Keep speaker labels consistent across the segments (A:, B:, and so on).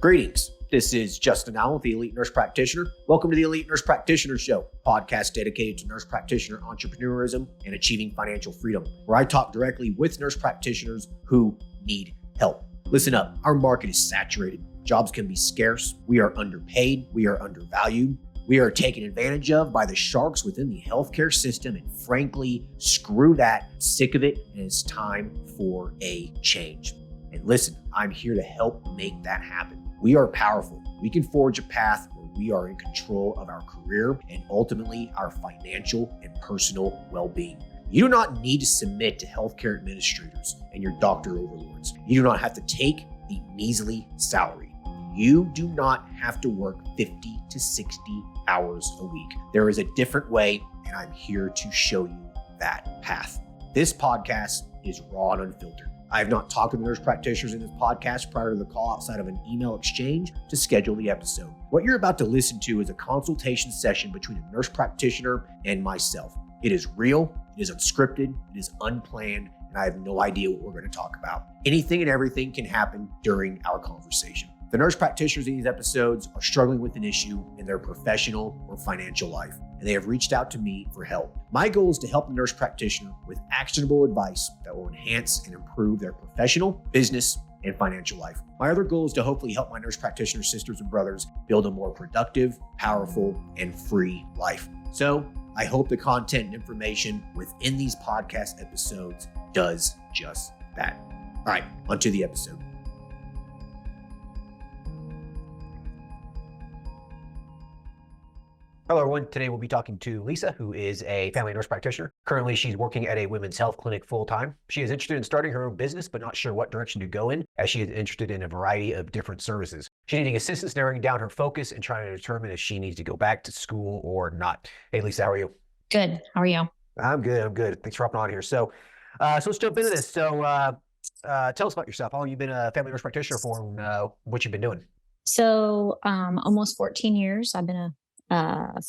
A: Greetings. This is Justin Allen, the Elite Nurse Practitioner. Welcome to the Elite Nurse Practitioner Show, podcast dedicated to nurse practitioner entrepreneurism and achieving financial freedom, where I talk directly with nurse practitioners who need help. Listen up, our market is saturated. Jobs can be scarce. We are underpaid. We are undervalued. We are taken advantage of by the sharks within the healthcare system, and frankly, screw that. I'm sick of it, and it's time for a change. And listen, I'm here to help make that happen. We are powerful. We can forge a path where we are in control of our career and ultimately our financial and personal well-being. You do not need to submit to healthcare administrators and your doctor overlords. You do not have to take a measly salary. You do not have to work 50 to 60 hours a week. There is a different way, and I'm here to show you that path. This podcast is raw and unfiltered. I have not talked to the nurse practitioners in this podcast prior to the call outside of an email exchange to schedule the episode. What you're about to listen to is a consultation session between a nurse practitioner and myself. It is real, it is unscripted, it is unplanned, and I have no idea what we're going to talk about. Anything and everything can happen during our conversation. The nurse practitioners in these episodes are struggling with an issue in their professional or financial life, and they have reached out to me for help. My goal is to help the nurse practitioner with actionable advice that will enhance and improve their professional, business, and financial life. My other goal is to hopefully help my nurse practitioner sisters and brothers build a more productive, powerful, and free life. So I hope the content and information within these podcast episodes does just that. All right, onto the episode. Hello, everyone. Today we'll be talking to Lisa, who is a family nurse practitioner. Currently, she's working at a women's health clinic full-time. She is interested in starting her own business, but not sure what direction to go in, as she is interested in a variety of different services. She's needing assistance narrowing down her focus and trying to determine if she needs to go back to school or not. Hey, Lisa, how are you?
B: Good. How are you?
A: I'm good. Thanks for hopping on here. So let's jump into this. So tell us about yourself. How long have you been a family nurse practitioner for, and what you've been doing?
B: So almost 14 years. I've been a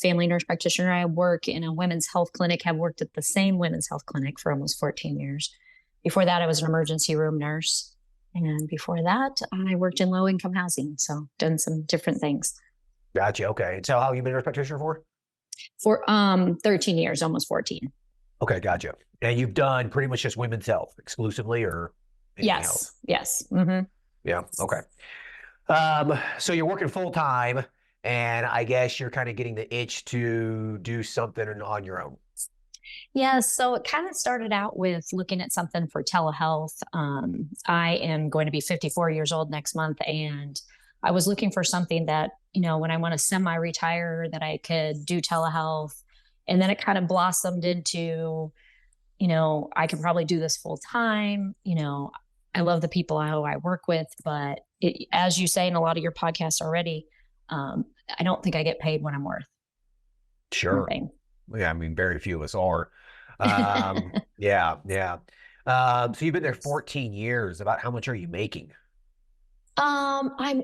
B: family nurse practitioner. I work in a women's health clinic, have worked at the same women's health clinic for almost 14 years. Before that, I was an emergency room nurse. And before that, I worked in low-income housing. So done some different things.
A: Gotcha. Okay. And so how long have you been a nurse practitioner for?
B: For 13 years, almost 14.
A: Okay. Gotcha. And you've done pretty much just women's health exclusively, or anything else?
B: Yes. Mm-hmm.
A: Yeah. Okay. So you're working full time, and I guess you're kind of getting the itch to do something on your own.
B: Yeah, so it kind of started out with looking at something for telehealth. I am going to be 54 years old next month, and I was looking for something that, when I want to semi-retire, that I could do telehealth. And then it kind of blossomed into, I could probably do this full time. I love the people who I work with, but as you say in a lot of your podcasts already, I don't think I get paid what I'm worth.
A: Sure. Yeah, I mean, very few of us are. Yeah. So you've been there 14 years. About how much are you making?
B: I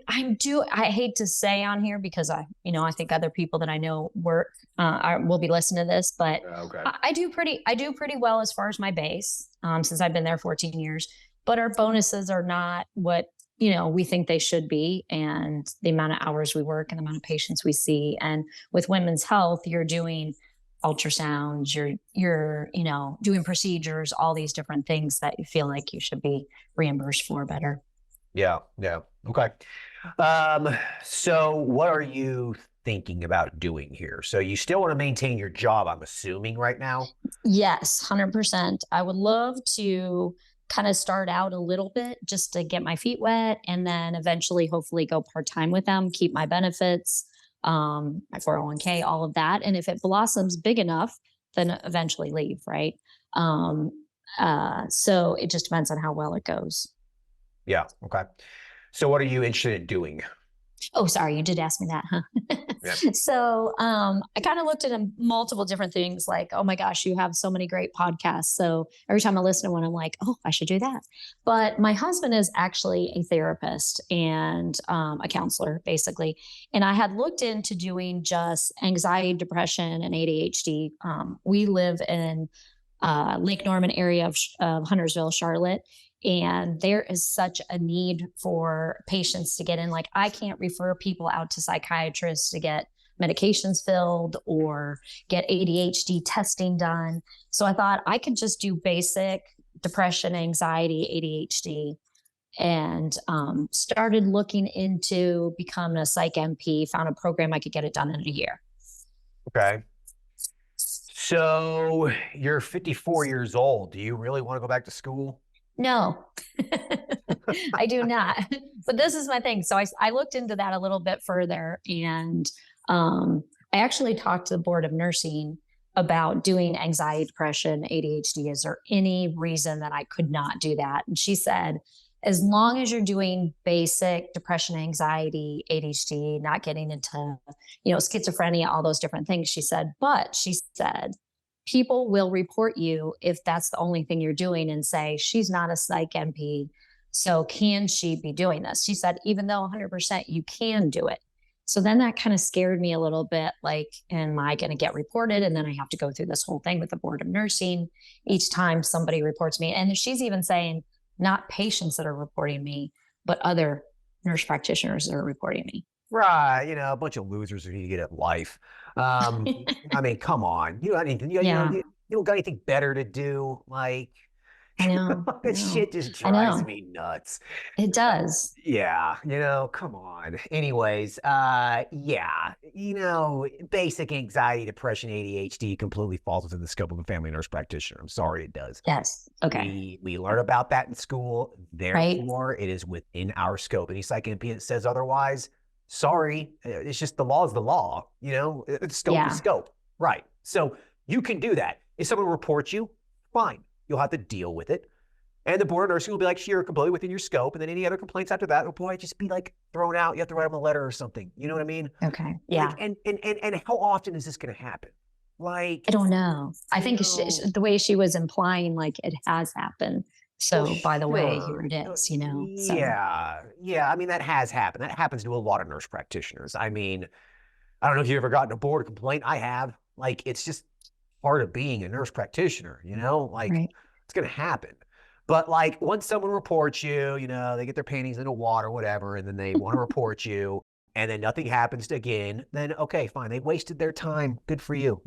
B: hate to say on here because I think other people that I know work, will be listening to this, but
A: Okay.
B: I do pretty well as far as my base, since I've been there 14 years, but our bonuses are not what we think they should be, and the amount of hours we work and the amount of patients we see. And with women's health, you're doing ultrasounds, you're doing procedures, all these different things that you feel like you should be reimbursed for better.
A: Yeah. Okay. So what are you thinking about doing here? So you still want to maintain your job, I'm assuming, right now?
B: Yes, 100%. I would love to kind of start out a little bit just to get my feet wet, and then eventually hopefully go part-time with them, keep my benefits, my 401k, all of that. And if it blossoms big enough, then eventually leave, right? So it just depends on how well it goes.
A: Yeah. Okay. So what are you interested in doing?
B: Oh, sorry. You did ask me that, huh?
A: Yeah.
B: So I kind of looked at multiple different things like, oh my gosh, you have so many great podcasts. So every time I listen to one, I'm like, oh, I should do that. But my husband is actually a therapist and a counselor, basically. And I had looked into doing just anxiety, depression, and ADHD. We live in Lake Norman area of Huntersville, Charlotte. And there is such a need for patients to get in. Like, I can't refer people out to psychiatrists to get medications filled or get ADHD testing done. So I thought I could just do basic depression, anxiety, ADHD, and started looking into becoming a psych MP, found a program I could get it done in a year.
A: Okay. So you're 54 years old. Do you really want to go back to school?
B: No, I do not. But this is my thing. So I looked into that a little bit further, and I actually talked to the board of nursing about doing anxiety, depression, ADHD. Is there any reason that I could not do that? And she said, as long as you're doing basic depression, anxiety, ADHD, not getting into, schizophrenia, all those different things, she said, but she said, people will report you if that's the only thing you're doing and say, she's not a psych MP. So can she be doing this? She said, even though 100% you can do it. So then that kind of scared me a little bit. Like, am I going to get reported? And then I have to go through this whole thing with the board of nursing each time somebody reports me. And she's even saying, not patients that are reporting me, but other nurse practitioners that are reporting me.
A: Right. A bunch of losers who need to get at life. I mean, come on. You don't got anything better to do. Like,
B: I know.
A: This shit just drives me nuts.
B: It does.
A: Yeah, come on. Anyways, basic anxiety, depression, ADHD completely falls within the scope of a family nurse practitioner. I'm sorry, it does.
B: Yes. Okay.
A: We learn about that in school. Therefore, It is within our scope. Any psych MP that says otherwise, sorry, it's just the law is the law. It's scope is scope. Right. So you can do that. If someone reports you, fine. You'll have to deal with it. And the board of nursing will be like, you're completely within your scope. And then any other complaints after that will probably just be like thrown out. You have to write them a letter or something. You know what I mean?
B: Okay. Yeah.
A: Like, and how often is this going to happen? Like,
B: I don't know. I think the way she was implying, like, it has happened. So by the way, here it is, So.
A: Yeah. I mean, that has happened. That happens to a lot of nurse practitioners. I mean, I don't know if you've ever gotten a board complaint. I have. Like, it's just part of being a nurse practitioner, like it's going to happen. But like once someone reports you, they get their panties in the water, whatever, and then they want to report you and then nothing happens again, then okay, fine. They wasted their time. Good for you,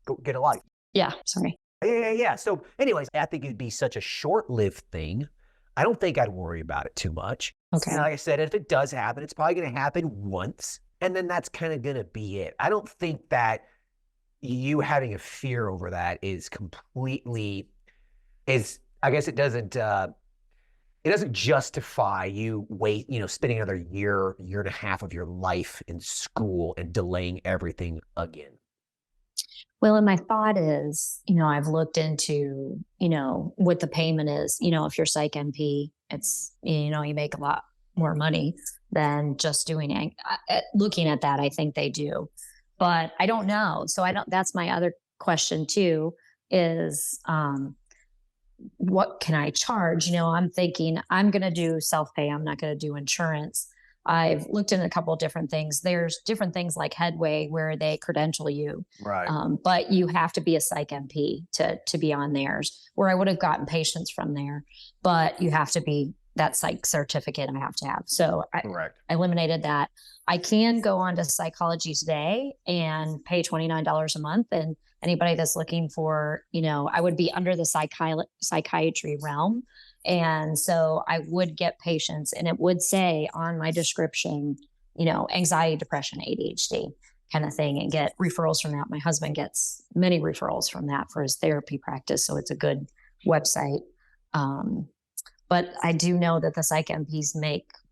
A: go get a life.
B: Yeah. Sorry.
A: Yeah. So anyways, I think it'd be such a short-lived thing. I don't think I'd worry about it too much.
B: Okay.
A: And like I said, if it does happen, it's probably going to happen once. And then that's kind of going to be it. I don't think that you having a fear over that is I guess it doesn't justify you spending another year and a half of your life in school and delaying everything again.
B: Well, and my thought is, I've looked into, what the payment is, if you're psych MP, it's, you make a lot more money than just doing, looking at that, I think they do. But I don't know. So that's my other question too, is what can I charge? I'm thinking I'm going to do self-pay. I'm not going to do insurance. I've looked into a couple of different things. There's different things like Headway where they credential you.
A: Right.
B: But you have to be a psych MP to be on theirs, where I would have gotten patients from there, but you have to be that psych certificate I have to have. So I eliminated that. I can go on to Psychology Today and pay $29 a month. And anybody that's looking for, I would be under the psychiatry realm. And so I would get patients and it would say on my description, anxiety, depression, ADHD kind of thing, and get referrals from that. My husband gets many referrals from that for his therapy practice. So it's a good website. But I do know that the psych MPs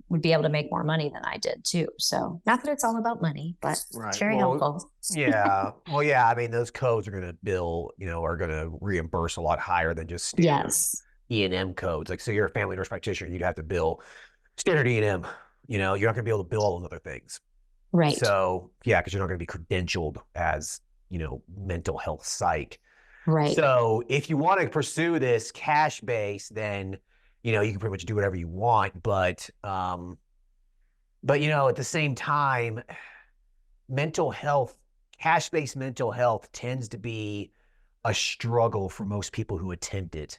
B: would be able to make more money than I did too. So not that it's all about money, but it's very helpful.
A: Yeah. Well, yeah. I mean, those codes are going to bill, are going to reimburse a lot higher than just standard E&M codes. Like, so you're a family nurse practitioner, you'd have to bill standard E&M, you're not going to be able to bill all those other things.
B: Right.
A: So yeah, because you're not going to be credentialed as, mental health psych.
B: Right.
A: So if you want to pursue this cash base, then you can pretty much do whatever you want, but at the same time, cash-based mental health tends to be a struggle for most people who attempt it.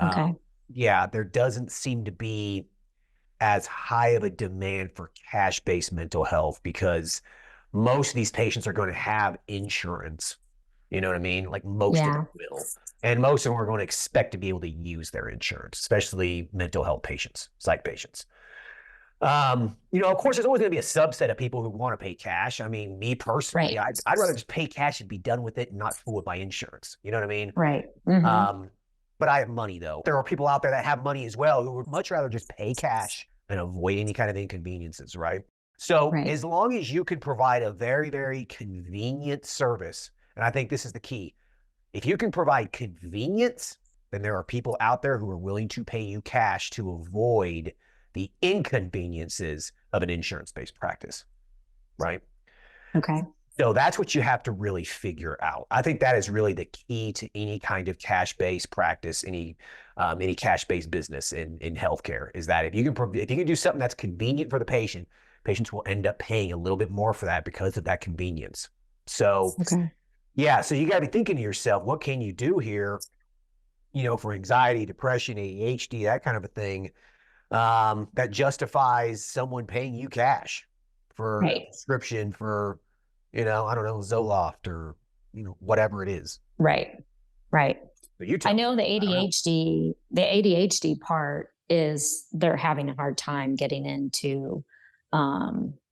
B: Okay.
A: yeah, there doesn't seem to be as high of a demand for cash-based mental health because most of these patients are going to have insurance. You know what I mean? Like most of them
B: Yeah.
A: will. And most of them are going to expect to be able to use their insurance, especially mental health patients, psych patients. Of course, there's always going to be a subset of people who want to pay cash. I mean, me personally,
B: Right.
A: I'd rather just pay cash and be done with it and not fool with my insurance. You know what I mean?
B: Right. Mm-hmm.
A: Um, but I have money though. There are people out there that have money as well who would much rather just pay cash and avoid any kind of inconveniences, right? So
B: Right.
A: as long as you can provide a very, very convenient service, and I think this is the key, if you can provide convenience, then there are people out there who are willing to pay you cash to avoid the inconveniences of an insurance-based practice, right?
B: Okay.
A: So that's what you have to really figure out. I think that is really the key to any kind of cash-based practice, any cash-based business in healthcare, is that if you can do something that's convenient for the patient, patients will end up paying a little bit more for that because of that convenience. So
B: Okay.
A: yeah, so you got to be thinking to yourself, what can you do here, for anxiety, depression, ADHD, that kind of a thing, that justifies someone paying you cash for a
B: Right.
A: prescription for, I don't know, Zoloft or, whatever it is.
B: Right. Right.
A: But you
B: I
A: tell me.
B: know
A: I don't know.
B: the ADHD part is they're having a hard time getting into,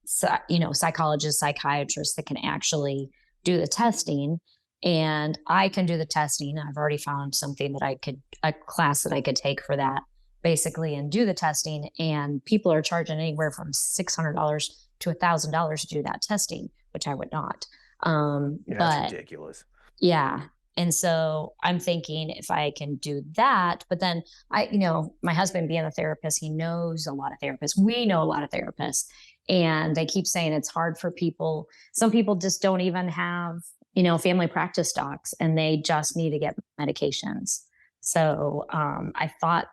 B: psychologists, psychiatrists that can actually do the testing. And I can do the testing. I've already found something that a class that I could take for that basically and do the testing. And people are charging anywhere from $600 to $1,000 to do that testing, which I would not.
A: Yeah, that's
B: But
A: ridiculous.
B: yeah. And so I'm thinking if I can do that, but then my husband being a therapist, he knows a lot of therapists. We know a lot of therapists, and they keep saying it's hard for people. Some people just don't even have, family practice docs and they just need to get medications. So I thought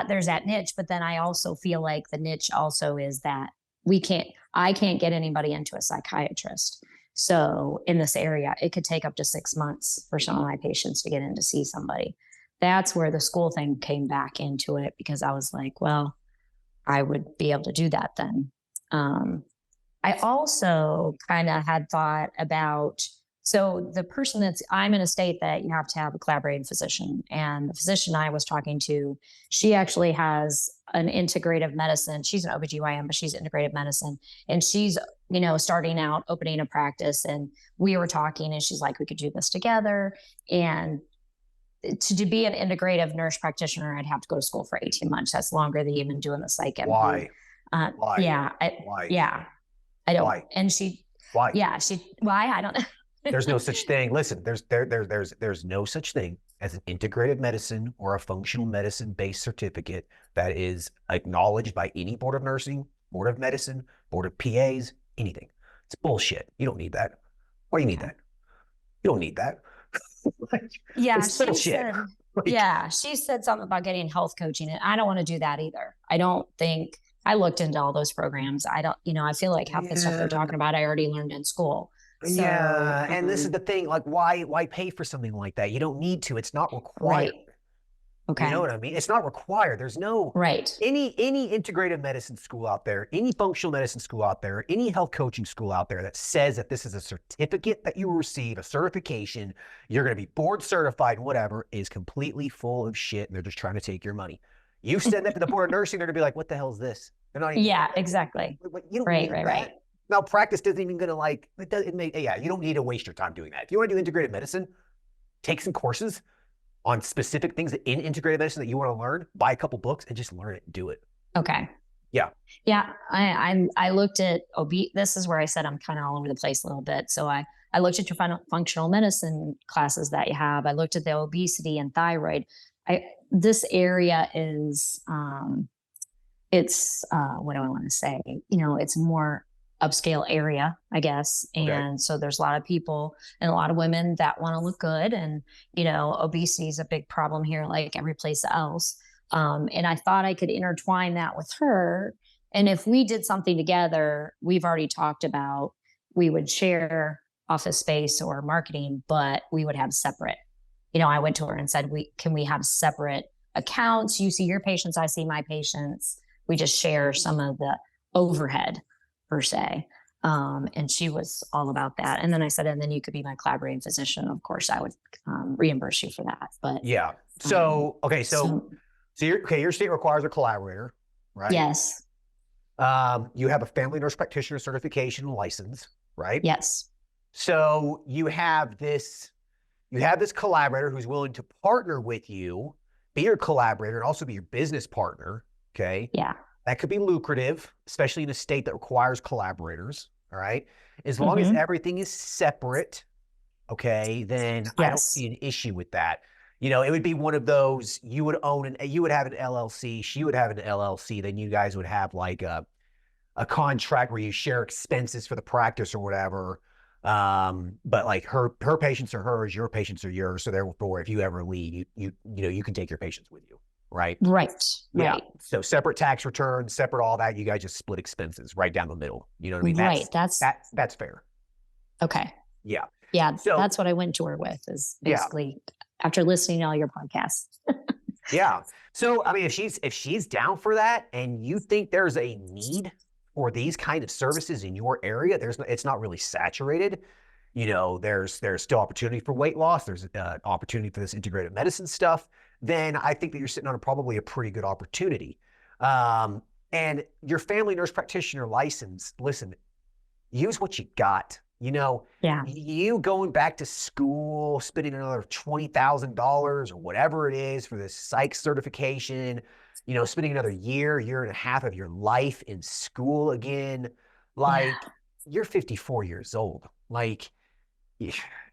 B: there's that niche, but then I also feel like the niche also is that I can't get anybody into a psychiatrist. So in this area, it could take up to 6 months for some of my patients to get in to see somebody. That's where the school thing came back into it because I was like, well, I would be able to do that then. Um, I also kind of had thought about so the person I'm in a state that you have to have a collaborating physician. And the physician I was talking to, she actually has an integrative medicine. She's an OBGYN, but she's integrative medicine. And she's, starting out opening a practice. And we were talking and she's like, we could do this together. And to be an integrative nurse practitioner, I'd have to go to school for 18 months. That's longer than even doing the psych MP.
A: Why?
B: Yeah.
A: Why?
B: Yeah. I don't.
A: Why?
B: And she,
A: Why?
B: yeah, why? I don't know.
A: There's no such thing. Listen, there's no such thing as an integrative medicine or a functional medicine based certificate that is acknowledged by any board of nursing, board of medicine, board of PAs, anything. It's bullshit. You don't need that. Why do you need that? You don't need that.
B: Yeah,
A: it's bullshit.
B: She said something about getting health coaching, and I don't want to do that either. I don't think I looked into all those programs. I don't, I feel like half the stuff they're talking about, I already learned in school. So,
A: yeah, and this is the thing. Like, why pay for something like that? You don't need to. It's not required.
B: Right. Okay.
A: You know what I mean? It's not required. There's no
B: right.
A: any integrative medicine school out there, any functional medicine school out there, any health coaching school out there that says that this is a certificate that you will receive, a certification, you're going to be board certified, whatever, is completely full of shit, and they're just trying to take your money. You send that to the board of nursing, they're going to be like, "What the hell is this?" They're not even.
B: Yeah, exactly.
A: You don't need that.
B: Right.
A: Now, practice doesn't even going to like, you don't need to waste your time doing that. If you want to do integrative medicine, take some courses on specific things in integrative medicine that you want to learn, buy a couple books and just learn it and do it.
B: Okay.
A: Yeah.
B: Yeah. I looked at this is where I said I'm kind of all over the place a little bit. So I looked at your functional medicine classes that you have. I looked at the obesity and thyroid. This area is, what do I want to say? It's more upscale area, I guess. And so there's a lot of people and a lot of women that want to look good. And, obesity is a big problem here, like every place else. And I thought I could intertwine that with her. And if we did something together, we've already talked about, we would share office space or marketing, but we would have separate. I went to her and said, can we have separate accounts. You see your patients, I see my patients. We just share some of the overhead per se. And she was all about that. And then I said, and then you could be my collaborating physician. Of course, I would reimburse you for that. But
A: yeah. So, okay. So your state requires a collaborator, right?
B: Yes.
A: You have a family nurse practitioner certification license, right?
B: Yes.
A: So you have this collaborator who's willing to partner with you, be your collaborator, and also be your business partner. Okay.
B: Yeah.
A: That could be lucrative, especially in a state that requires collaborators. All right. As long as everything is separate, okay, then I don't see an issue with that. You know, it would be one of those, you would have an LLC, she would have an LLC, then you guys would have like a contract where you share expenses for the practice or whatever. But like her patients are hers, your patients are yours. So therefore, if you ever leave, you can take your patients with you. Right.
B: Right.
A: Yeah.
B: Right.
A: So separate tax returns, separate all that. You guys just split expenses right down the middle. You know what I mean?
B: Right.
A: That's fair.
B: Okay.
A: Yeah.
B: Yeah.
A: So
B: that's what I went to her with, is basically after listening to all your podcasts.
A: Yeah. So I mean, if she's down for that, and you think there's a need for these kind of services in your area, it's not really saturated. You know, there's still opportunity for weight loss. There's opportunity for this integrative medicine stuff. Then I think that you're sitting on probably a pretty good opportunity. And your family nurse practitioner license, listen, use what you got. You know, you going back to school, spending another $20,000 or whatever it is for this psych certification, you know, spending another year and a half of your life in school again. Like, you're 54 years old. Like,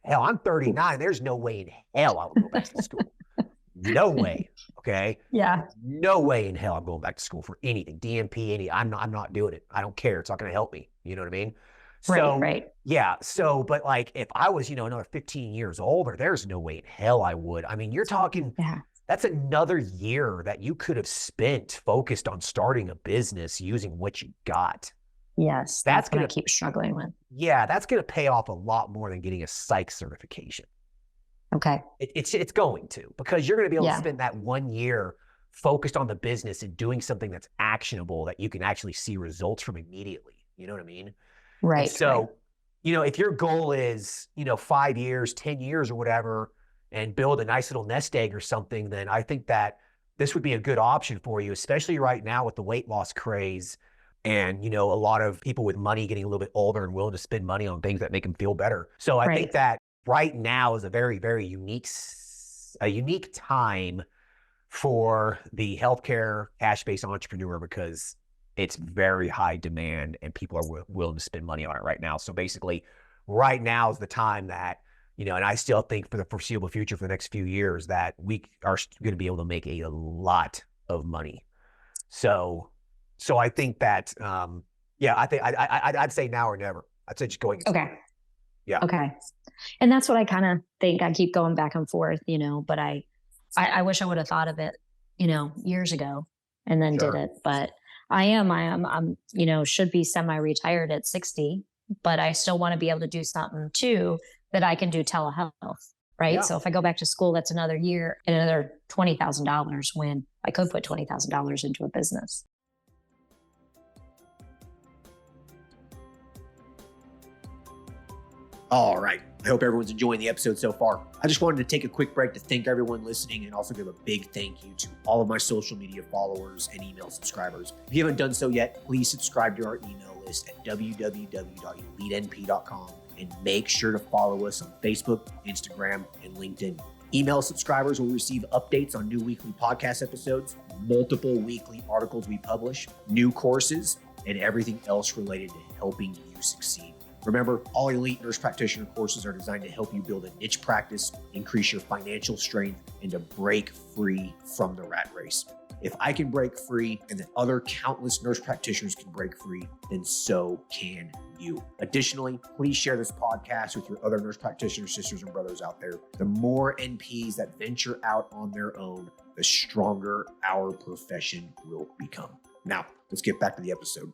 A: hell, I'm 39. There's no way in hell I would go back to school. No way. Okay.
B: Yeah.
A: No way in hell I'm going back to school for anything. DMP, I'm not doing it. I don't care. It's not going to help me. You know what I mean? So,
B: right.
A: Yeah. So, but like, if I was, another 15 years older, there's no way in hell I would. I mean, you're talking, that's another year that you could have spent focused on starting a business using what you got.
B: Yes. That's what I keep struggling with.
A: Yeah. That's going to pay off a lot more than getting a psych certification.
B: Okay.
A: It's going to, because you're going to be able to spend that 1 year focused on the business and doing something that's actionable that you can actually see results from immediately. You know what I mean?
B: Right.
A: And so, if your goal is, 5 years, 10 years or whatever, and build a nice little nest egg or something, then I think that this would be a good option for you, especially right now with the weight loss craze and, a lot of people with money getting a little bit older and willing to spend money on things that make them feel better. So I think that right now is a very, very unique time for the healthcare cash-based entrepreneur, because it's very high demand and people are willing to spend money on it right now. So basically, right now is the time that, and I still think for the foreseeable future, for the next few years, that we are going to be able to make a lot of money. So I think that, I'd say now or never. I'd say just going.
B: Okay.
A: Yeah.
B: Okay. And that's what I kind of think. I keep going back and forth, but I wish I would have thought of it, years ago and then did it. But I'm, should be semi-retired at 60, but I still want to be able to do something too that I can do telehealth. Right. Yeah. So if I go back to school, that's another year and another $20,000 when I could put $20,000 into a business.
A: All right. I hope everyone's enjoying the episode so far. I just wanted to take a quick break to thank everyone listening and also give a big thank you to all of my social media followers and email subscribers. If you haven't done so yet, please subscribe to our email list at www.elitenp.com and make sure to follow us on Facebook, Instagram, and LinkedIn. Email subscribers will receive updates on new weekly podcast episodes, multiple weekly articles we publish, new courses, and everything else related to helping you succeed. Remember, all elite nurse practitioner courses are designed to help you build a niche practice, increase your financial strength, and to break free from the rat race. If I can break free and the other countless nurse practitioners can break free, then so can you. Additionally, please share this podcast with your other nurse practitioner sisters and brothers out there. The more NPs that venture out on their own, the stronger our profession will become. Now, let's get back to the episode.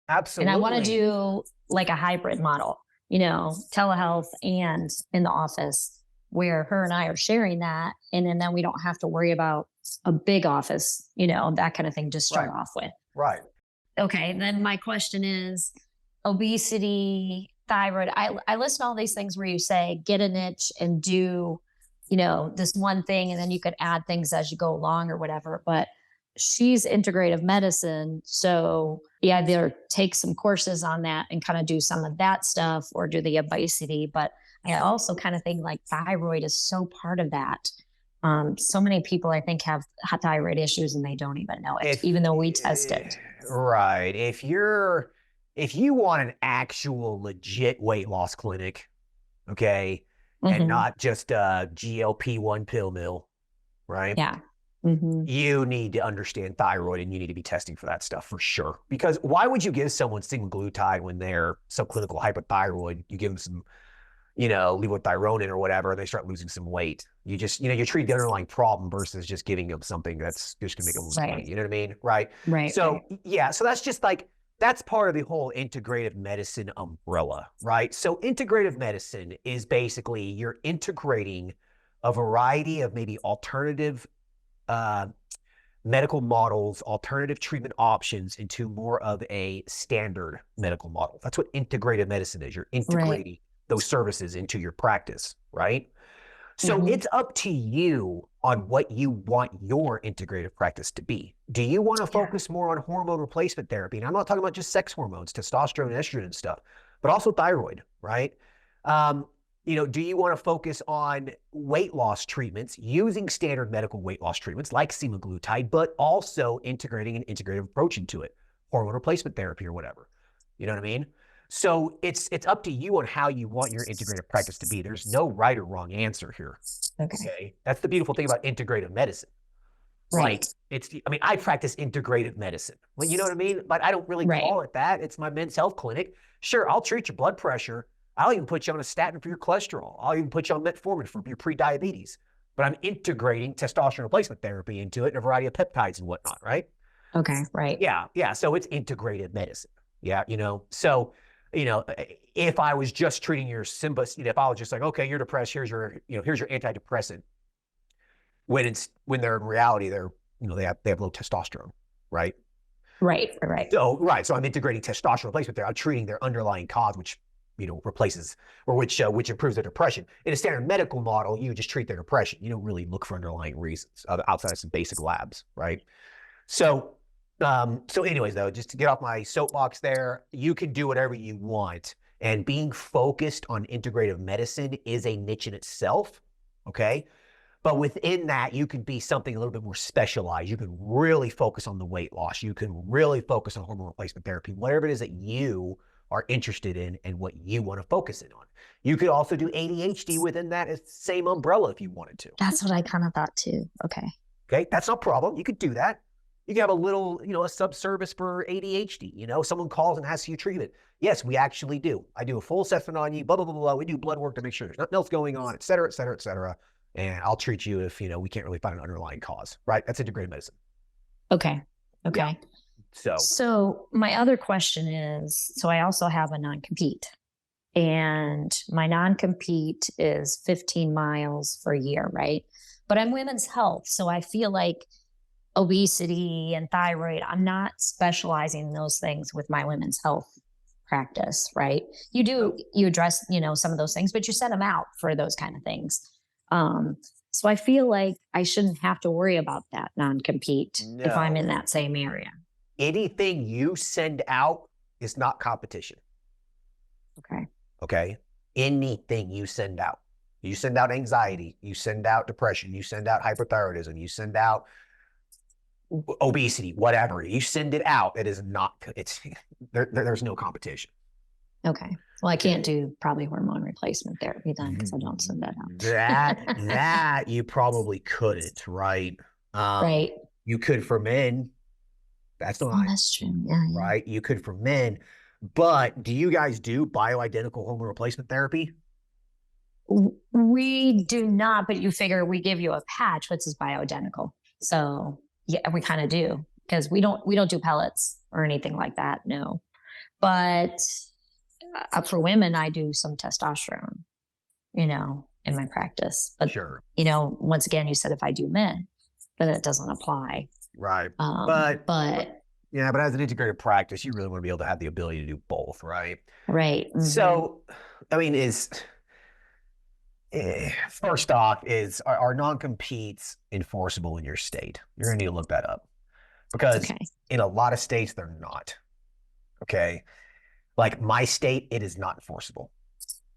A: Absolutely.
B: And I want to do like a hybrid model. telehealth and in the office, where her and I are sharing that. And then we don't have to worry about a big office, that kind of thing to start off with.
A: Right.
B: Okay. Then my question is obesity, thyroid. I list all these things where you say, get a niche and do, this one thing, and then you could add things as you go along or whatever. But she's integrative medicine. So yeah, either take some courses on that and kind of do some of that stuff or do the obesity. But I also kind of think like thyroid is so part of that. So many people I think have thyroid issues and they don't even know it, even though we test it.
A: Right. If you want an actual legit weight loss clinic, okay, and not just a GLP-1 pill mill, right?
B: Yeah.
A: You need to understand thyroid and you need to be testing for that stuff for sure. Because why would you give someone semaglutide when they're subclinical hypothyroid? You give them some, levothyroxine or whatever, and they start losing some weight. You just, you treat the underlying problem versus just giving them something that's just gonna make them lose money. You know what I mean? Right.
B: Right.
A: So yeah, so that's just like, that's part of the whole integrative medicine umbrella, right? So integrative medicine is basically you're integrating a variety of maybe alternative medical models, alternative treatment options into more of a standard medical model. That's what integrative medicine is. You're integrating those services into your practice, right? So it's up to you on what you want your integrative practice to be. Do you want to focus more on hormone replacement therapy? And I'm not talking about just sex hormones, testosterone, and estrogen and stuff, but also thyroid, right? Do you want to focus on weight loss treatments using standard medical weight loss treatments like semaglutide, but also integrating an integrative approach into it, hormone replacement therapy or whatever? You know what I mean? So it's up to you on how you want your integrative practice to be. There's no right or wrong answer here. Okay. That's the beautiful thing about integrative medicine.
B: Right.
A: Like I practice integrative medicine. Well, you know what I mean? But I don't really call it that. It's my men's health clinic. Sure, I'll treat your blood pressure. I'll even put you on a statin for your cholesterol. I'll even put you on metformin for your pre-diabetes. But I'm integrating testosterone replacement therapy into it and a variety of peptides and whatnot, right?
B: Okay, right.
A: Yeah. So it's integrative medicine. Yeah, So, if I was just treating your Symbus, if I was just like, okay, you're depressed, here's your antidepressant. When they're in reality, they have low testosterone, right?
B: Right.
A: So I'm integrating testosterone replacement there. I'm treating their underlying cause, which replaces or which improves their depression. In a standard medical model, you just treat their depression. You don't really look for underlying reasons outside of some basic labs, right? So anyways, though, just to get off my soapbox there, you can do whatever you want. And being focused on integrative medicine is a niche in itself, okay? But within that, you can be something a little bit more specialized. You can really focus on the weight loss. You can really focus on hormone replacement therapy, whatever it is that you are interested in and what you want to focus in on. You could also do ADHD within that same umbrella if you wanted to.
B: That's what I kind of thought too. Okay,
A: that's no problem. You could do that. You can have a little, a sub-service for ADHD. Someone calls and asks you treatment. Yes, we actually do. I do a full assessment on you, blah, blah, blah, blah. We do blood work to make sure there's nothing else going on, et cetera, et cetera, et cetera. And I'll treat you if, we can't really find an underlying cause, right? That's integrated medicine.
B: Okay.
A: Yeah.
B: So my other question is, so I also have a non-compete, and my non-compete is 15 miles for a year, right? But I'm women's health. So I feel like obesity and thyroid, I'm not specializing in those things with my women's health practice, right? You address, some of those things, but you send them out for those kind of things. So I feel like I shouldn't have to worry about that non-compete if I'm in that same area.
A: Anything you send out is not competition. Okay. Anything you send out. You send out anxiety, you send out depression, you send out hyperthyroidism, you send out obesity, whatever. You send it out. It is not, there's no competition.
B: Okay. Well, I can't do probably hormone replacement therapy then because I don't send that
A: out. That you probably couldn't, right?
B: Right.
A: You could for men. That's not.
B: Oh, that's true. Yeah.
A: Right. You could for men. But do you guys do bioidentical hormone replacement therapy?
B: We do not, but you figure we give you a patch, which is bioidentical. So yeah, we kind of do because we don't do pellets or anything like that. No, but for women, I do some testosterone, in my practice. But,
A: Sure.
B: Once again, you said if I do men, then it doesn't apply.
A: Right.
B: But
A: yeah, but as an integrated practice, you really want to be able to have the ability to do both, right?
B: right.
A: So, I mean, first off, are non-competes enforceable in your state? You're going to need to look that up because in a lot of states, they're not. Okay. Like my state, it is not enforceable.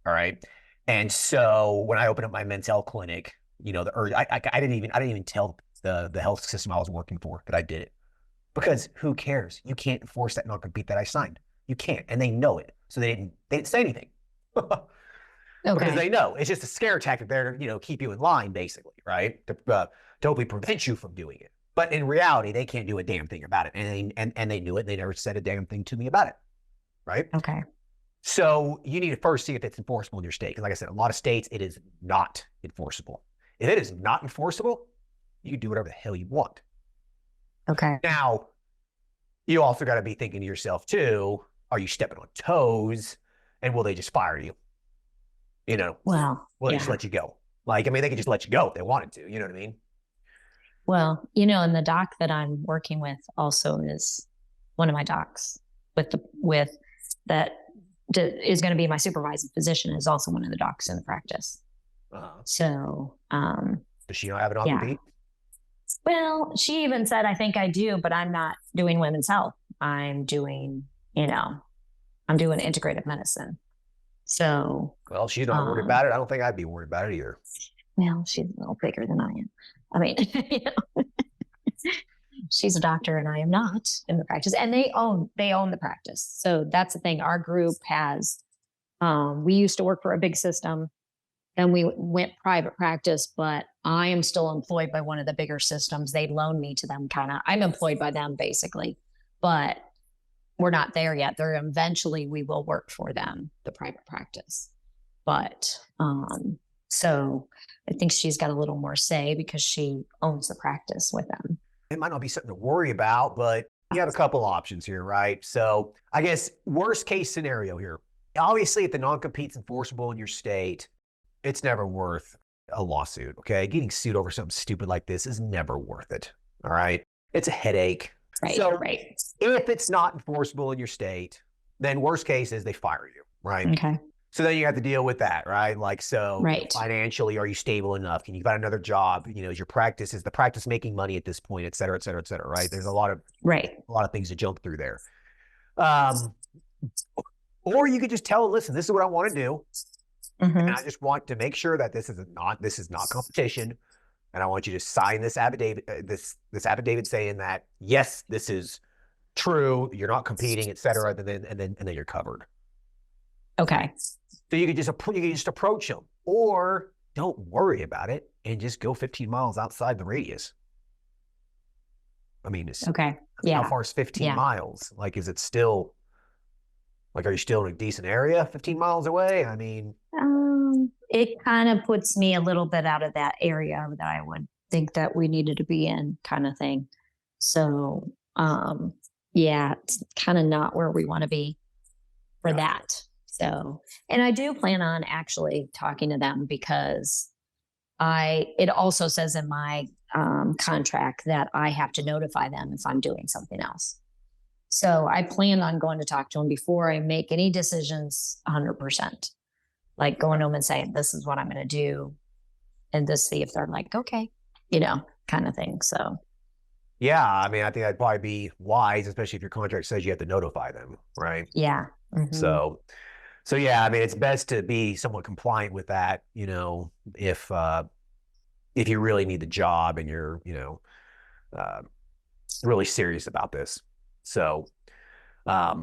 A: All right. And so when I opened up my men's health clinic, I didn't even tell the health system I was working for that I did it because who cares? You can't enforce that non-compete that I signed. You can't, and they know it. So they didn't say anything. Because they know it's just a scare tactic there to keep you in line, basically, right? To hopefully prevent you from doing it. But in reality, they can't do a damn thing about it, and they knew it. They never said a damn thing to me about it, right?
B: Okay.
A: So you need to first see if it's enforceable in your state. Because like I said, a lot of states, it is not enforceable. If it is not enforceable, you can do whatever the hell you want.
B: Okay.
A: Now, you also got to be thinking to yourself too, are you stepping on toes? And will they just fire you? Will they just let you go? Like, I mean, they could just let you go if they wanted to. You know what I mean?
B: Well, and the doc that I'm working with also is one of my docs with that is going to be my supervising physician is also one of the docs in the practice. So,
A: does she not have an non-compete?
B: Well, she even said, I think I do, but I'm not doing women's health. I'm doing, I'm doing integrative medicine. So,
A: well, she's not worried about it. I don't think I'd be worried about it either.
B: Well, she's a little bigger than I am. I mean, she's a doctor and I am not in the practice, and they own the practice. So that's the thing. Our group has, we used to work for a big system, then we went private practice, but I am still employed by one of the bigger systems. They loaned me to them I'm employed by them basically, but we're not there yet. Eventually we will work for them, the private practice. But, so I think she's got a little more say because she owns the practice with them.
A: It might not be something to worry about, but you have a couple options here, right? So I guess worst case scenario here, obviously if the non-compete's enforceable in your state, it's never worth a lawsuit, okay? Getting sued over something stupid like this is never worth it, all right? It's a headache.
B: Right,
A: so
B: right.
A: If it's not enforceable in your state, then worst case is they fire you, right?
B: Okay.
A: So then you have to deal with that, right? Like, so
B: right.
A: Financially, are you stable enough? Can you find another job? Is the practice making money at this point, et cetera, et cetera, et cetera, right? There's a lot of things to jump through there. Or you could just tell them, listen, this is what I want to do. And I just want to make sure that this is not competition. And I want you to sign this affidavit, this affidavit saying that, yes, this is true. You're not competing, et cetera. And then you're covered.
B: Okay.
A: So you can just approach them, or don't worry about it and just go 15 miles outside the radius. I mean, how far is 15 miles? Like, is it still, like, are you still in a decent area 15 miles away? I mean,
B: it kind of puts me a little bit out of that area that I would think that we needed to be in, kind of thing. So, it's kind of not where we want to be for that. So, and I do plan on actually talking to them because it also says in my contract that I have to notify them if I'm doing something else. So I plan on going to talk to them before I make any decisions 100%. Like going to them and saying, this is what I'm going to do. And to see if they're like, okay, kind of thing. So.
A: Yeah. I mean, I think that'd probably be wise, especially if your contract says you have to notify them. Right.
B: Yeah. Mm-hmm.
A: So yeah, I mean, it's best to be somewhat compliant with that, if you really need the job and you're, really serious about this. So,
B: I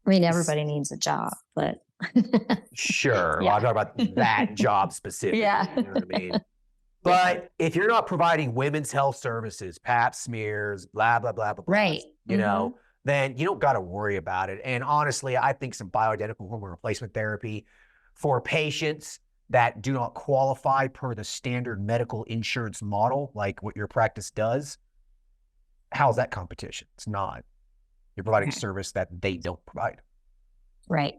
B: mean, everybody needs a job, but
A: sure. Well, I'm talking about that job specifically.
B: Yeah.
A: You know what I mean? But if you're not providing women's health services, pap smears, blah, blah, blah, blah, blah,
B: right.
A: Then you don't got to worry about it. And honestly, I think some bioidentical hormone replacement therapy for patients that do not qualify per the standard medical insurance model, like what your practice does, how's that competition? It's not. You're providing service that they don't provide.
B: Right.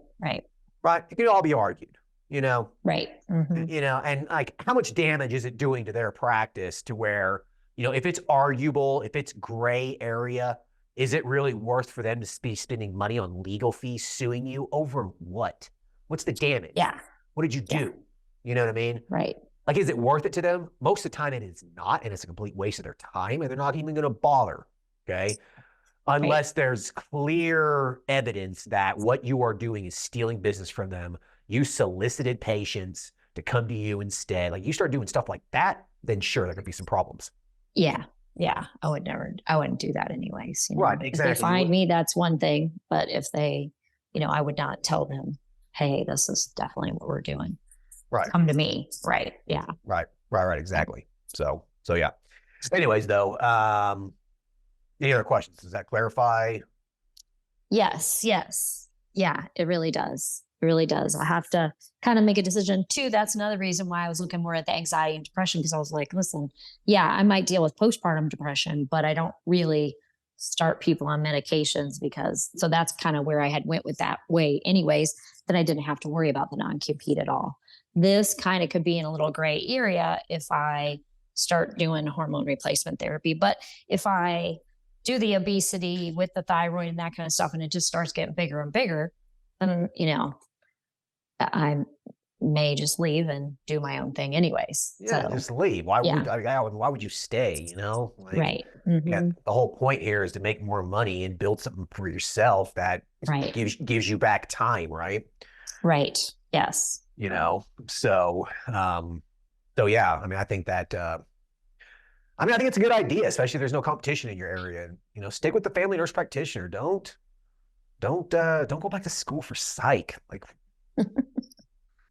A: Right. It can all be argued, you know,
B: Right. Mm-hmm.
A: and like how much damage is it doing to their practice to where, if it's arguable, if it's gray area, is it really worth for them to be spending money on legal fees suing you over what? What's the damage?
B: Yeah.
A: What did you do?
B: Yeah.
A: You know what I mean?
B: Right.
A: Like, is it worth it to them? Most of the time it is not, and it's a complete waste of their time, and they're not even going to bother. Okay. Unless there's clear evidence that what you are doing is stealing business from them. You solicited patients to come to you instead. Like you start doing stuff like that, then sure, there could be some problems.
B: Yeah. Yeah. I wouldn't do that anyways.
A: Right. Exactly.
B: If they find me, that's one thing. But if they, I would not tell them, hey, this is definitely what we're doing.
A: Right.
B: Come to me. Right. Yeah.
A: Right. Exactly. So yeah. Anyways, though, any other questions? Does that clarify?
B: Yes. Yeah, it really does. It really does. I have to kind of make a decision too. That's another reason why I was looking more at the anxiety and depression, because I was like, listen, yeah, I might deal with postpartum depression, but I don't really start people on medications so that's kind of where I had went with that way anyways, then I didn't have to worry about the non-compete at all. This kind of could be in a little gray area if I start doing hormone replacement therapy. But if I do the obesity with the thyroid and that kind of stuff, and it just starts getting bigger and bigger, then, I may just leave and do my own thing anyways.
A: Yeah, so, just leave. Why would you stay,
B: right. Mm-hmm.
A: Yeah, the whole point here is to make more money and build something for yourself that gives you back time, right?
B: Right. Yes.
A: So yeah, I think that I think it's a good idea, especially if there's no competition in your area. And, stick with the family nurse practitioner. Don't go back to school for psych. Like,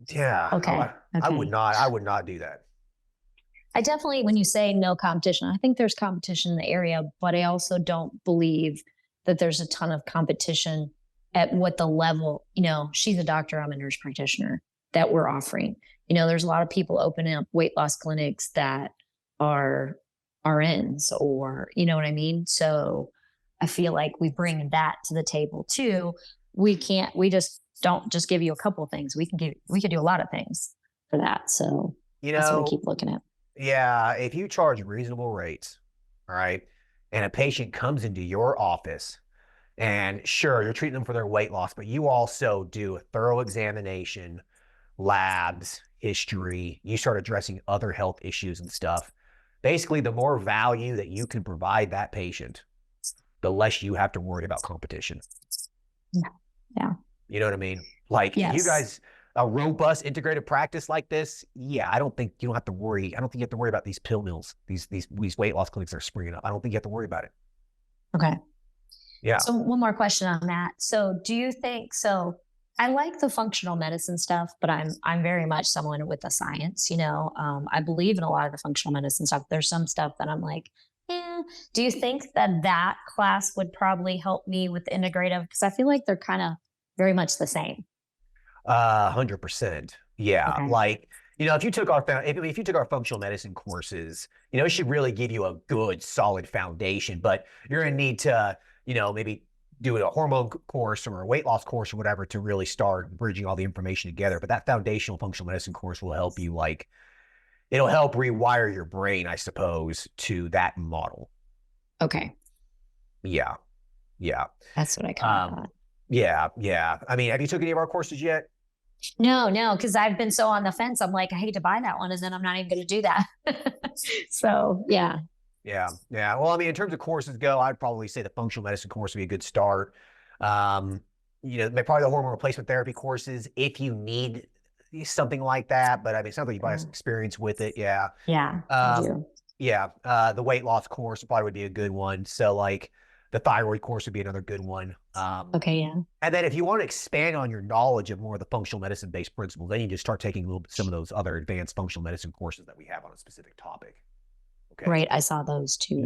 A: yeah.
B: Okay.
A: I would not do that.
B: I definitely, when you say no competition, I think there's competition in the area, but I also don't believe that there's a ton of competition at what the level, she's a doctor, I'm a nurse practitioner, that we're offering. There's a lot of people opening up weight loss clinics that are RNs, or, you know what I mean? So I feel like we bring that to the table too. We just don't just give you a couple of things. We could do a lot of things for that. So that's what we keep looking at.
A: Yeah. If you charge reasonable rates, all right, and a patient comes into your office, and sure, you're treating them for their weight loss, but you also do a thorough examination, labs, history, you start addressing other health issues and stuff. Basically, the more value that you can provide that patient, the less you have to worry about competition.
B: Yeah.
A: You know what I mean? Like, yes. You guys, a robust integrated practice like this, yeah, I don't think you have to worry about these pill mills, these weight loss clinics that are springing up. I don't think you have to worry about it.
B: Okay.
A: Yeah.
B: So one more question on that. So do you think, I like the functional medicine stuff, but I'm very much someone with the science, I believe in a lot of the functional medicine stuff. There's some stuff that I'm like, do you think that class would probably help me with integrative? Because I feel like they're kind of very much the same.
A: 100%. Yeah. Okay. Like, if you took our functional medicine courses, it should really give you a good solid foundation, but you're going to need to, maybe do a hormone course or a weight loss course or whatever to really start bridging all the information together. But that foundational functional medicine course will help you, it'll help rewire your brain, I suppose, to that model.
B: Okay.
A: Yeah.
B: That's what I kind of thought.
A: Yeah. I mean, have you took any of our courses yet?
B: No, because I've been so on the fence. I'm like, I hate to buy that one, and then I'm not even going to do that. So, yeah.
A: Yeah. Well, I mean, in terms of courses go, I'd probably say the functional medicine course would be a good start. Probably the hormone replacement therapy courses if you need something like that. But I mean, it sounds like you probably have some experience with it. Yeah.
B: Yeah. I do.
A: Yeah. The weight loss course probably would be a good one. So the thyroid course would be another good one.
B: Okay. Yeah.
A: And then if you want to expand on your knowledge of more of the functional medicine based principles, then you just start taking some of those other advanced functional medicine courses that we have on a specific topic. Okay.
B: Right. I saw those too.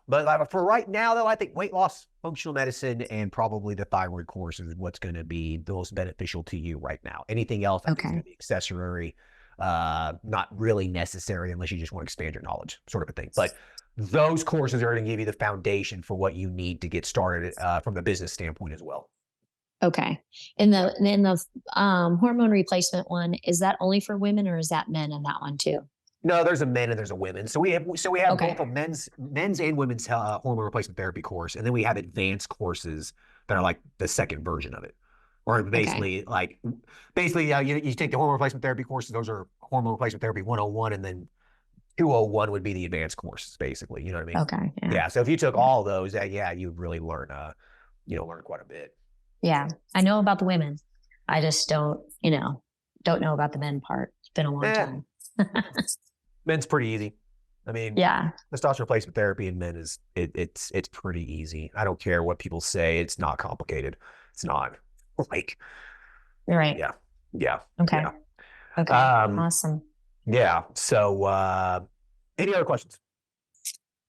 A: But for right now, though, I think weight loss, functional medicine, and probably the thyroid course is what's going to be the most beneficial to you right now. Anything else I think is going to be accessory, not really necessary unless you just want to expand your knowledge, sort of a thing. But those courses are going to give you the foundation for what you need to get started from the business standpoint as well.
B: Okay. In the hormone replacement one, is that only for women or is that men in that one too?
A: No, there's a men and there's a women. So we have both
B: Okay.
A: a men's and women's hormone replacement therapy course, and then we have advanced courses that are like the second version of it, or
B: Okay.
A: basically you take the hormone replacement therapy courses. Those are hormone replacement therapy 101, and then 201 would be the advanced courses, basically. You know what I mean?
B: Okay. Yeah.
A: Yeah. So if you took
B: Yeah.
A: all those, yeah, you'd really learn learn quite a bit.
B: Yeah. I know about the women. I just don't know about the men part. It's been a long time.
A: Men's pretty easy. I mean,
B: Yeah.
A: testosterone replacement therapy in men it's pretty easy. I don't care what people say. It's not complicated. It's not like,
B: You're right.
A: yeah, yeah,
B: Okay.
A: yeah.
B: Okay. Awesome.
A: Yeah. So, any other questions?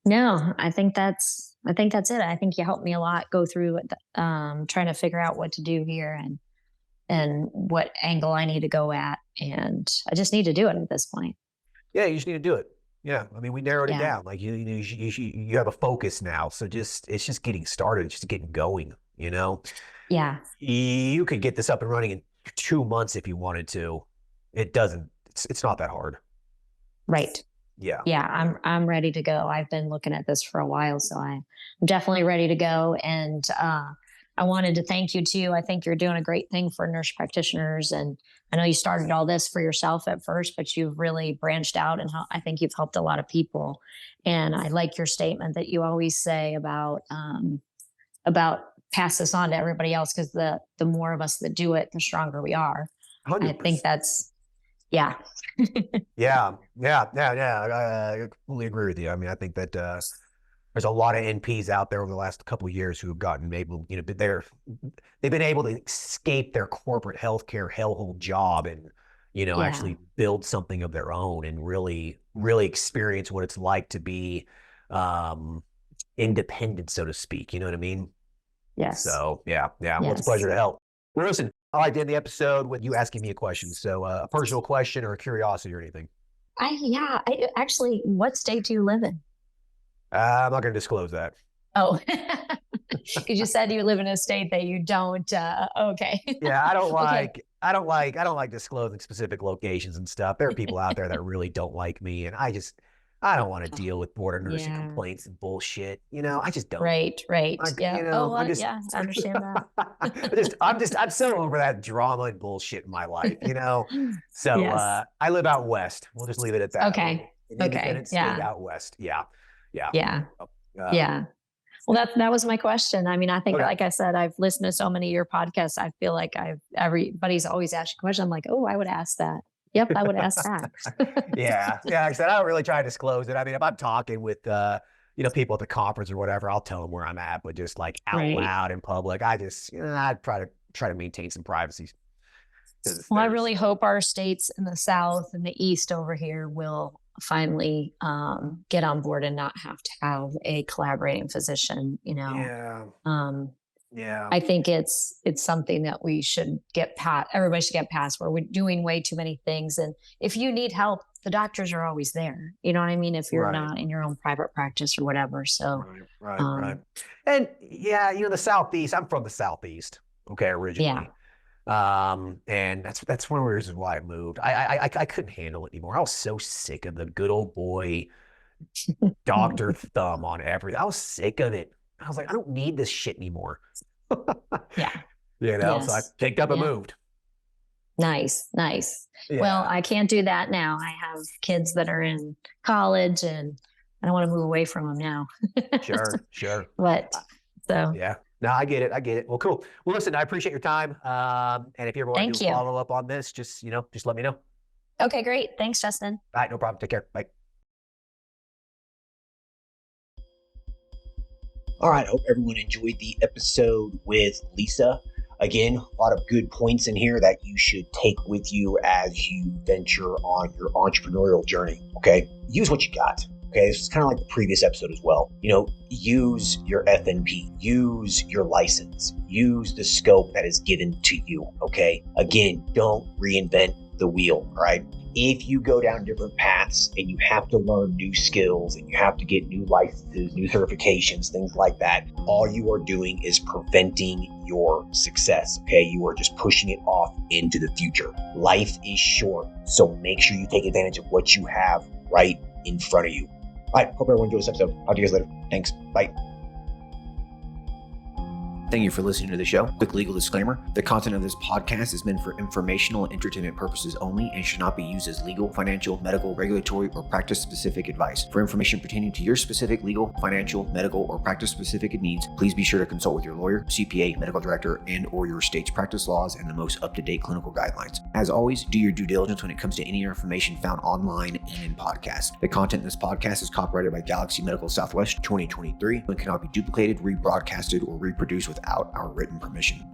B: No, I think that's it. I think you helped me a lot go through trying to figure out what to do here and what angle I need to go at. And I just need to do it at this point.
A: Yeah, you just need to do it. Yeah, I mean, we narrowed it
B: Yeah.
A: down. Like you have a focus now. So it's just getting started. It's just getting going.
B: Yeah.
A: You could get this up and running in 2 months if you wanted to. It doesn't. It's not that hard.
B: Right.
A: Yeah.
B: Yeah. I'm ready to go. I've been looking at this for a while, so I'm definitely ready to go. And I wanted to thank you too. I think you're doing a great thing for nurse practitioners, and I know you started all this for yourself at first, but you've really branched out, and I think you've helped a lot of people. And I like your statement that you always say about pass this on to everybody else, because the more of us that do it, the stronger we are.
A: 100%.
B: I think that's yeah.
A: Yeah. I completely agree with you. I mean, I think that there's a lot of NPs out there over the last couple of years who have they've been able to escape their corporate healthcare hellhole job and
B: Yeah.
A: actually build something of their own and really experience what it's like to be independent, so to speak. You know what I mean?
B: Yes.
A: So yeah. Well, it's a pleasure to help. Well, listen, I like to end the episode with you asking me a question. So a personal question or a curiosity or anything.
B: I actually, what state do you live in?
A: I'm not going to disclose that.
B: Oh, because you said you live in a state that you don't. Okay.
A: Yeah, I don't
B: Okay.
A: like disclosing specific locations and stuff. There are people out there that really don't like me, and I don't want to deal with border nursing
B: Yeah.
A: complaints and bullshit. I just don't.
B: Right. Yeah.
A: I
B: understand that.
A: I'm so over that drama and bullshit in my life. So
B: Yes.
A: I live out west. We'll just leave it at that.
B: Okay.
A: An independent state
B: Yeah.
A: out west. Yeah.
B: Yeah.
A: Uh,
B: Yeah. Well, that was my question. I mean, I think,
A: Okay.
B: like I said, I've listened to so many of your podcasts. I feel like everybody's always asked a question. I'm like, oh, I would ask that. Yep, I would ask that.
A: Yeah. Like I said, I don't really try to disclose it. I mean, if I'm talking with people at the conference or whatever, I'll tell them where I'm at, but just like out
B: Right.
A: loud in public, I just I try to maintain some privacy.
B: Well, I really hope our states in the South and the East over here will finally get on board and not have to have a collaborating physician.
A: Yeah. Yeah.
B: I think it's something that we should get past. Everybody should get past, where we're doing way too many things. And if you need help, the doctors are always there. You know what I mean? If you're
A: Right.
B: not in your own private practice or whatever. So,
A: Right. And yeah, the Southeast, I'm from the Southeast. Okay. Originally. And that's one of the reasons why I moved. I couldn't handle it anymore. I was so sick of the good old boy doctor thumb on everything. I was sick of it. I was like, I don't need this shit anymore.
B: yeah.
A: So I picked up and
B: Yeah.
A: moved.
B: Nice.
A: Yeah.
B: Well, I can't do that now. I have kids that are in college, and I don't want to move away from them now.
A: Sure.
B: But so
A: Yeah. No, I get it. Well, cool. Well, listen, I appreciate your time. And if you ever want to do a follow up on this, just let me know.
B: Okay, great. Thanks, Justin.
A: All right, no problem. Take care. Bye. All right. I hope everyone enjoyed the episode with Lisa. Again, a lot of good points in here that you should take with you as you venture on your entrepreneurial journey. Okay. Use what you got. Okay. This is kind of like the previous episode as well. Use your FNP, use your license, use the scope that is given to you. Okay. Again, don't reinvent the wheel, right? If you go down different paths and you have to learn new skills and you have to get new licenses, new certifications, things like that, all you are doing is preventing your success, okay? You are just pushing it off into the future. Life is short, so make sure you take advantage of what you have right in front of you. All right, hope everyone enjoys this episode. Talk to you guys later. Thanks. Bye. Thank you for listening to the show. Quick legal disclaimer. The content of this podcast is meant for informational and entertainment purposes only and should not be used as legal, financial, medical, regulatory, or practice-specific advice. For information pertaining to your specific legal, financial, medical, or practice-specific needs, please be sure to consult with your lawyer, CPA, medical director, and or your state's practice laws and the most up-to-date clinical guidelines. As always, do your due diligence when it comes to any information found online and in podcasts. The content in this podcast is copyrighted by Galaxy Medical Southwest 2023 and cannot be duplicated, rebroadcasted, or reproduced without our written permission.